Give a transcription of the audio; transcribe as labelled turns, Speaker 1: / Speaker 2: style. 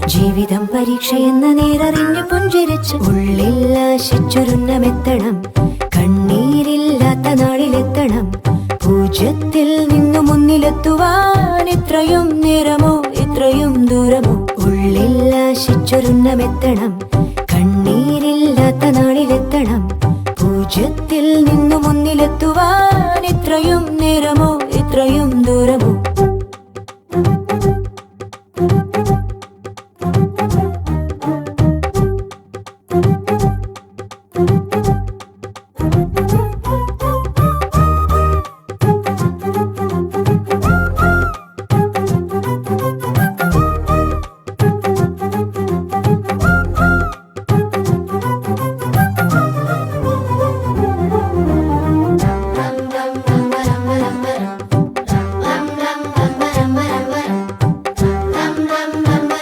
Speaker 1: ജീവിതം പരീക്ഷയെന്ന നേരറിഞ്ഞു പുഞ്ചിരിച്ച് ഉള്ളിൽ ആശിച്ചൊരുന്നമെത്തണം. കണ്ണീരില്ലാത്ത നാളിലെത്തണം. പൂജ്യത്തിൽ നിന്നു മുന്നിലെത്തുവാൻ ഇത്രയും നേരമോ ഇത്രയും ദൂരമോ? ഉള്ളിൽ ആശിച്ചൊരുന്നമെത്തണം. കണ്ണീരില്ലാത്ത നാളിലെത്തണം. പൂജ്യത്തിൽ നിന്നു മുന്നിലെത്തുവാൻ ഇത്രയും നേരമോ